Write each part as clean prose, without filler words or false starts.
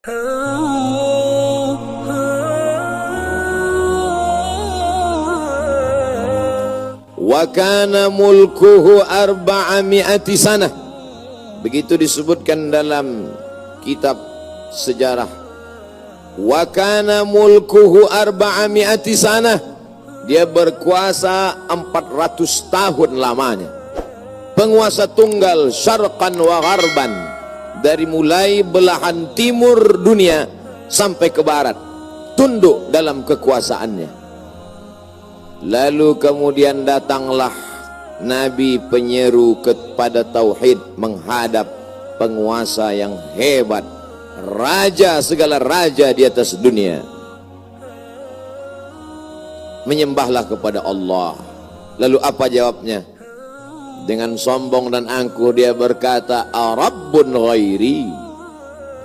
Wa kana mulkuhu 400 sanah. Begitu disebutkan dalam kitab sejarah. Wa kana mulkuhu 400 sanah. Dia berkuasa 400 tahun lamanya. Penguasa tunggal syarqan wa gharban. Dari mulai belahan timur dunia sampai ke barat, tunduk dalam kekuasaannya. Lalu kemudian datanglah Nabi penyeru kepada tauhid menghadap penguasa yang hebat, raja segala raja di atas dunia. Menyembahlah kepada Allah. Lalu apa jawabnya? Dengan sombong dan angkuh dia berkata, Arabbun ghairi,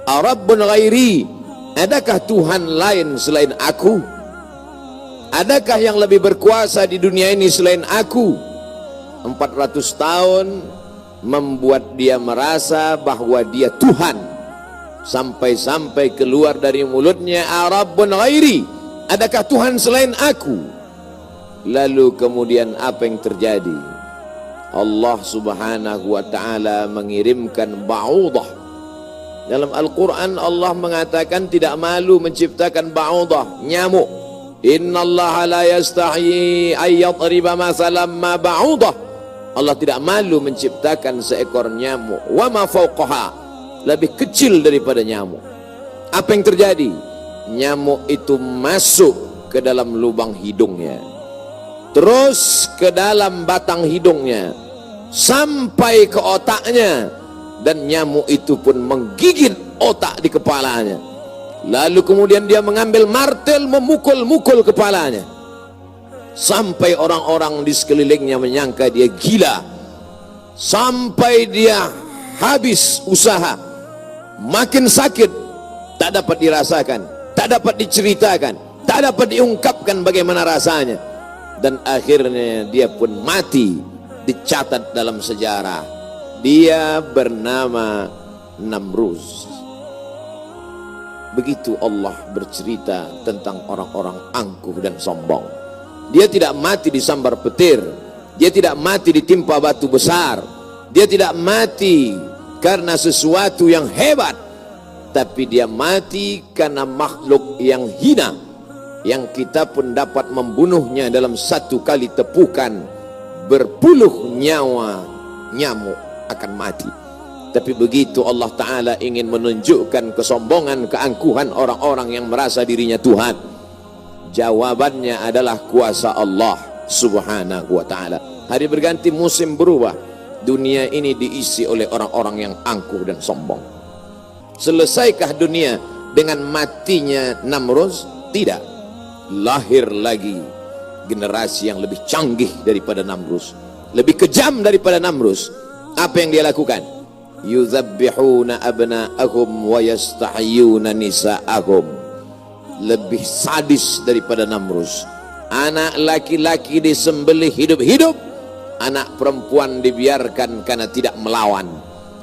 Arabbun ghairi, adakah Tuhan lain selain aku? Adakah yang lebih berkuasa di dunia ini selain aku? 400 tahun membuat dia merasa bahwa dia Tuhan. Sampai-sampai keluar dari mulutnya, Arabbun ghairi, adakah Tuhan selain aku? Lalu kemudian apa yang terjadi? Allah subhanahu wa ta'ala mengirimkan ba'udah. Dalam Al-Quran Allah mengatakan tidak malu menciptakan ba'udah, nyamuk. Innallaha la yastahi ayyadriba masalam ma ba'udah. Allah tidak malu menciptakan seekor nyamuk. Wa ma fawqaha, lebih kecil daripada nyamuk. Apa yang terjadi? Nyamuk itu masuk ke dalam lubang hidungnya, terus ke dalam batang hidungnya, sampai ke otaknya, dan nyamuk itu pun menggigit otak di kepalanya. Lalu kemudian dia mengambil martel memukul-mukul kepalanya, sampai orang-orang di sekelilingnya menyangka dia gila, sampai dia habis usaha, makin sakit, tak dapat dirasakan, tak dapat diceritakan, tak dapat diungkapkan bagaimana rasanya. Dan akhirnya dia pun mati, dicatat dalam sejarah. Dia bernama Namruz. Begitu Allah bercerita tentang orang-orang angkuh dan sombong. Dia tidak mati disambar petir, dia tidak mati ditimpa batu besar, dia tidak mati karena sesuatu yang hebat, tapi dia mati karena makhluk yang hina, yang kita pun dapat membunuhnya dalam satu kali tepukan. Berpuluh nyawa nyamuk akan mati. Tapi begitu Allah Ta'ala ingin menunjukkan kesombongan, keangkuhan orang-orang yang merasa dirinya Tuhan, jawabannya adalah kuasa Allah Subhanahu wa Ta'ala. Hari berganti, musim berubah, dunia ini diisi oleh orang-orang yang angkuh dan sombong. Selesaikah dunia dengan matinya Namruz? Tidak. Lahir lagi generasi yang lebih canggih daripada Namruz, lebih kejam daripada Namruz. Apa yang dia lakukan? Yuzabbihuna abna'ahum wa yastahyuna nisa'ahum. Lebih sadis daripada Namruz. Anak laki-laki disembelih hidup-hidup, anak perempuan dibiarkan karena tidak melawan.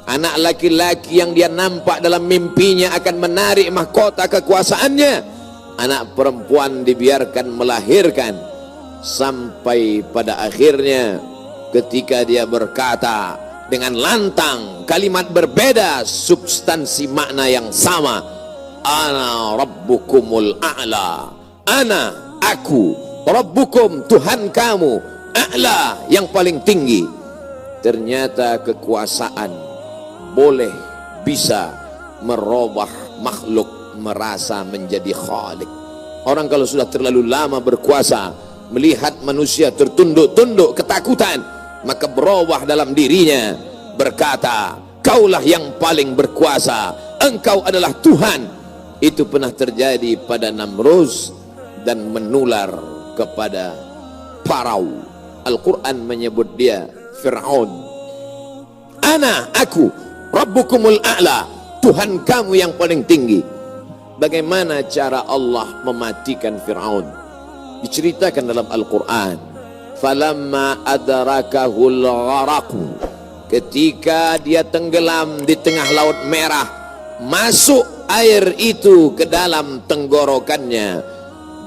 Anak laki-laki yang dia nampak dalam mimpinya akan menarik mahkota kekuasaannya, anak perempuan dibiarkan melahirkan. Sampai pada akhirnya ketika dia berkata dengan lantang, kalimat berbeda, substansi makna yang sama, ana rabbukumul a'la, ana, aku, rabbukum, Tuhan kamu, a'la, yang paling tinggi. Ternyata kekuasaan boleh bisa merubah makhluk merasa menjadi khalik. Orang kalau sudah terlalu lama berkuasa, melihat manusia tertunduk-tunduk ketakutan, maka berubah dalam dirinya, berkata, kaulah yang paling berkuasa, engkau adalah Tuhan. Itu pernah terjadi pada Namruz dan menular kepada Parau. Al-Quran menyebut dia Fir'aun. Ana, aku, Rabbukumul a'la, Tuhan kamu yang paling tinggi. Bagaimana cara Allah mematikan Fir'aun? Diceritakan dalam Al-Quran. Falamma adrakahul gharaqu, ketika dia tenggelam di tengah laut merah, masuk air itu ke dalam tenggorokannya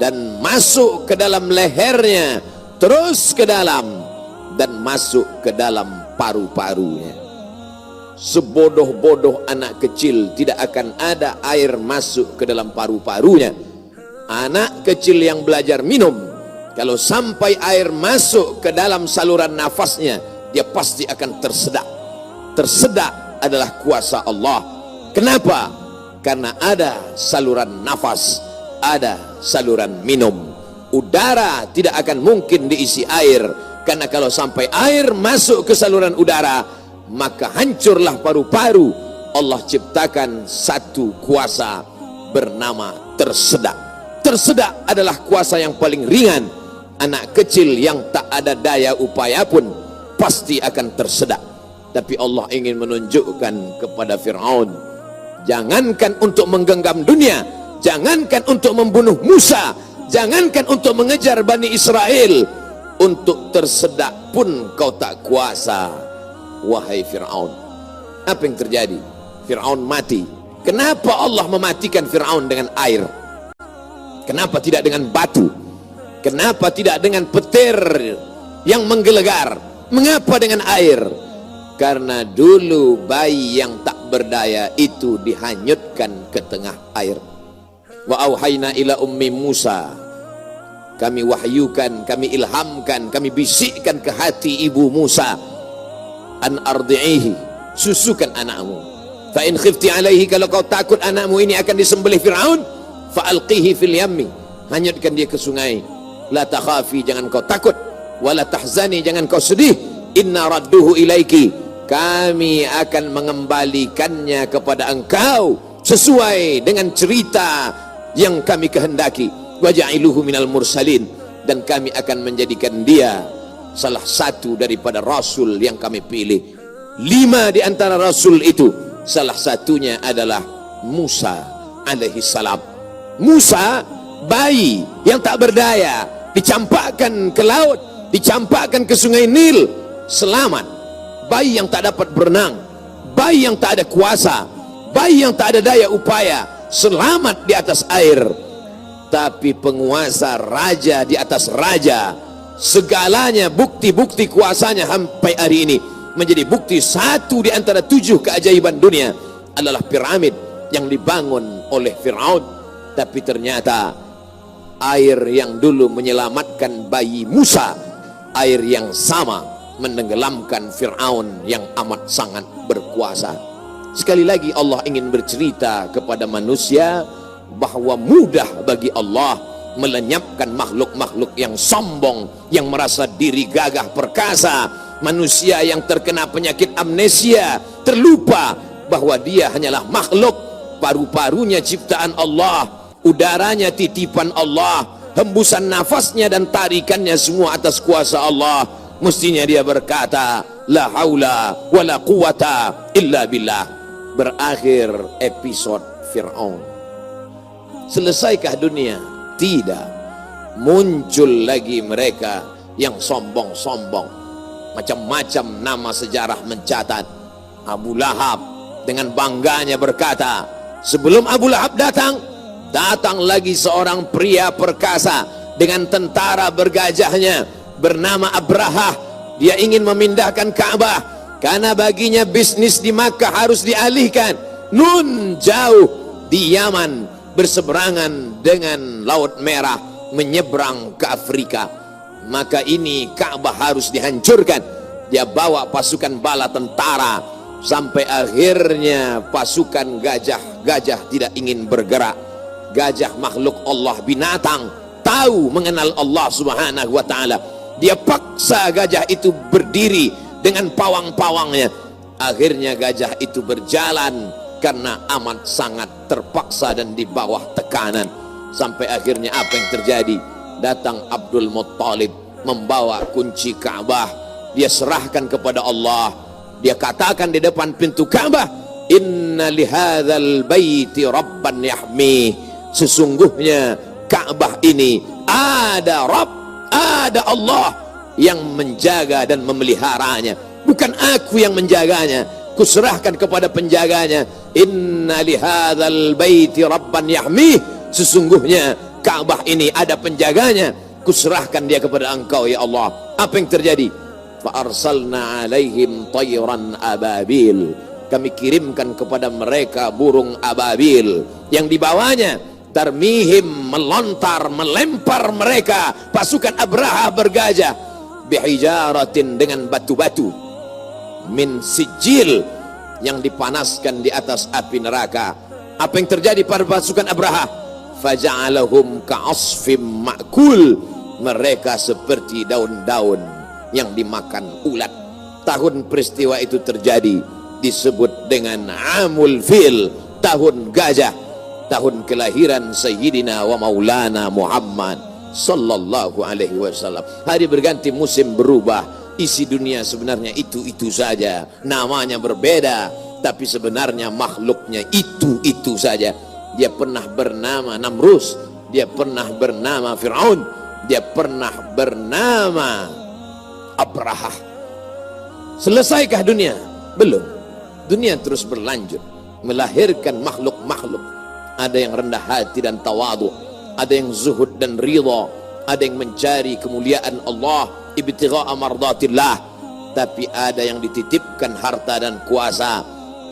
dan masuk ke dalam lehernya, terus ke dalam dan masuk ke dalam paru-parunya. Sebodoh-bodoh anak kecil tidak akan ada air masuk ke dalam paru-parunya. Anak kecil yang belajar minum, kalau sampai air masuk ke dalam saluran nafasnya, dia pasti akan tersedak. Tersedak adalah kuasa Allah. Kenapa? Karena ada saluran nafas, ada saluran minum. Udara tidak akan mungkin diisi air, karena kalau sampai air masuk ke saluran udara, maka hancurlah paru-paru. Allah ciptakan satu kuasa bernama tersedak. Tersedak adalah kuasa yang paling ringan. Anak kecil yang tak ada daya upaya pun pasti akan tersedak. Tapi Allah ingin menunjukkan kepada Fir'aun, jangankan untuk menggenggam dunia, jangankan untuk membunuh Musa, jangankan untuk mengejar Bani Israel, untuk tersedak pun kau tak kuasa, wahai Fir'aun. Apa yang terjadi? Fir'aun mati. Kenapa Allah mematikan Fir'aun dengan air? Kenapa tidak dengan batu? Kenapa tidak dengan petir yang menggelegar? Mengapa dengan air? Karena dulu bayi yang tak berdaya itu dihanyutkan ke tengah air. Wa auhayna ila ummi Musa, kami wahyukan, kami ilhamkan, kami bisikkan ke hati ibu Musa, an ardi'ihi, susukan anakmu. Fa in khifti alaihi, kalau kau takut anakmu ini akan disembelih Fir'aun, fa alqihi fil yammi, hanyutkan dia ke sungai. La takhafi, jangan kau takut, wala tahzani, jangan kau sedih, inna radduhu ilaiki, kami akan mengembalikannya kepada engkau sesuai dengan cerita yang kami kehendaki. Waja'iluhu minal mursalin, dan kami akan menjadikan dia salah satu daripada rasul yang kami pilih. 5 di antara rasul itu, salah satunya adalah Musa alaihi salam. Musa, bayi yang tak berdaya, dicampakkan ke laut, dicampakkan ke sungai Nil, selamat. Bayi yang tak dapat berenang, bayi yang tak ada kuasa, bayi yang tak ada daya upaya, selamat di atas air. Tapi penguasa, raja di atas raja, segalanya bukti-bukti kuasanya sampai hari ini menjadi bukti. 1 di antara 7 keajaiban dunia adalah piramid yang dibangun oleh Fir'aun. Tapi ternyata air yang dulu menyelamatkan bayi Musa, air yang sama menenggelamkan Fir'aun yang amat sangat berkuasa. Sekali lagi Allah ingin bercerita kepada manusia bahwa mudah bagi Allah melenyapkan makhluk-makhluk yang sombong, yang merasa diri gagah perkasa, manusia yang terkena penyakit amnesia, terlupa bahwa dia hanyalah makhluk, paru-parunya ciptaan Allah, udaranya titipan Allah, hembusan nafasnya dan tarikannya semua atas kuasa Allah. Mestinya dia berkata, la haula wa la quwata illa billah. Berakhir episode Fir'aun. Selesaikah dunia? Tidak. Muncul lagi mereka yang sombong-sombong. Macam-macam nama sejarah mencatat. Abu Lahab dengan bangganya berkata, sebelum Abu Lahab datang, datang lagi seorang pria perkasa dengan tentara bergajahnya bernama Abrahah. Dia ingin memindahkan Ka'bah karena baginya bisnis di Makkah harus dialihkan. Nun, jauh di Yaman, berseberangan dengan Laut Merah, menyeberang ke Afrika. Maka ini Ka'bah harus dihancurkan. Dia bawa pasukan bala tentara, sampai akhirnya pasukan gajah tidak ingin bergerak. Gajah makhluk Allah, binatang, tahu mengenal Allah subhanahu wa ta'ala. Dia paksa gajah itu berdiri dengan pawang-pawangnya. Akhirnya gajah itu berjalan karena amat sangat terpaksa dan di bawah tekanan. Sampai akhirnya apa yang terjadi? Datang Abdul Muttalib membawa kunci Ka'bah. Dia serahkan kepada Allah. Dia katakan di depan pintu Ka'bah, inna lihadzal baiti rabban yahmi. Sesungguhnya Ka'bah ini ada Rabb, ada Allah yang menjaga dan memeliharanya. Bukan aku yang menjaganya, kuserahkan kepada penjaganya. inna lihadzal baiti rabban yahmih, sesungguhnya Ka'bah ini ada penjaganya, kuserahkan dia kepada engkau ya Allah. Apa yang terjadi? Fa arsalna alaihim tayran ababil, kami kirimkan kepada mereka burung ababil yang dibawanya tarmihim, melontar, melempar mereka pasukan Abraha bergajah, bihijaratin, dengan batu-batu, min sijil, yang dipanaskan di atas api neraka. Apa yang terjadi pada pasukan Abraha? Faja'alahum ka'asfim ma'kul, mereka seperti daun-daun yang dimakan ulat. Tahun peristiwa itu terjadi disebut dengan Amul Fil, tahun gajah, tahun kelahiran Sayyidina wa Maulana Muhammad sallallahu alaihi wasallam. Hari berganti, musim berubah, isi dunia sebenarnya itu-itu saja, namanya berbeda, tapi sebenarnya makhluknya itu-itu saja. Dia pernah bernama Namrus, dia pernah bernama Fir'aun, dia pernah bernama Abraha. Selesaikah dunia? Belum. Dunia terus berlanjut, melahirkan makhluk-makhluk. Ada yang rendah hati dan tawadu, ada yang zuhud dan ridha, ada yang mencari kemuliaan Allah, ibtigha'a mardatillah. Tapi ada yang dititipkan harta dan kuasa.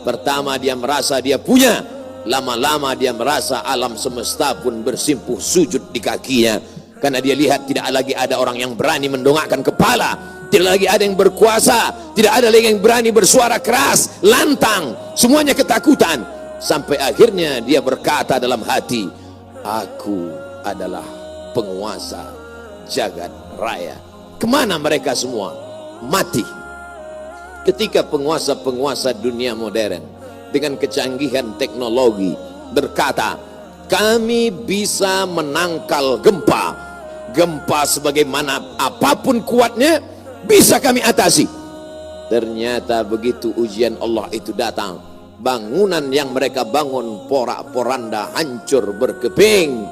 Pertama dia merasa dia punya, lama-lama dia merasa alam semesta pun bersimpuh sujud di kakinya, karena dia lihat tidak lagi ada orang yang berani mendongakkan kepala, tidak lagi ada yang berkuasa, tidak ada lagi yang berani bersuara keras, lantang, semuanya ketakutan. Sampai akhirnya dia berkata dalam hati, aku adalah penguasa jagat raya. Kemana mereka semua? Mati. Ketika penguasa-penguasa dunia modern dengan kecanggihan teknologi berkata, kami bisa menangkal gempa, gempa sebagaimana apapun kuatnya bisa kami atasi. Ternyata begitu ujian Allah itu datang, bangunan yang mereka bangun porak-poranda, hancur berkeping.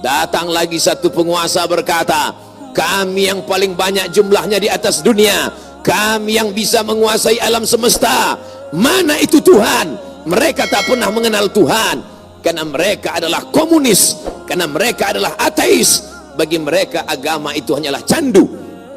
Datang lagi satu penguasa berkata, kami yang paling banyak jumlahnya di atas dunia, kami yang bisa menguasai alam semesta. Mana itu Tuhan? Mereka tak pernah mengenal Tuhan, karena mereka adalah komunis, karena mereka adalah ateis. Bagi mereka agama itu hanyalah candu.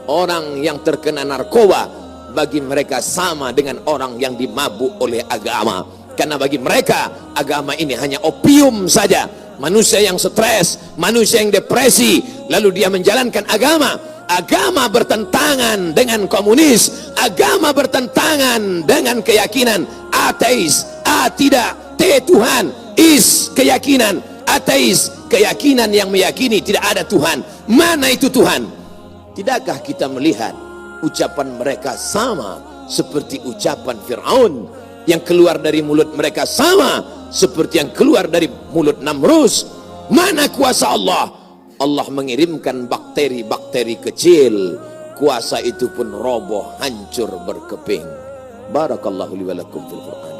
Orang yang terkena narkoba bagi mereka sama dengan orang yang dimabuk oleh agama, karena bagi mereka agama ini hanya opium saja. Manusia yang stres, manusia yang depresi, lalu dia menjalankan agama. Agama bertentangan dengan komunis, agama bertentangan dengan keyakinan ateis. A tidak, T Tuhan, is keyakinan ateis, keyakinan yang meyakini tidak ada Tuhan. Mana itu Tuhan? Tidakkah kita melihat ucapan mereka sama seperti ucapan Fir'aun, yang keluar dari mulut mereka sama seperti yang keluar dari mulut Namrus? Mana kuasa Allah? Allah mengirimkan bakteri-bakteri kecil, kuasa itu pun roboh, hancur berkeping. Barakallahu li wa lakum fil Qur'an.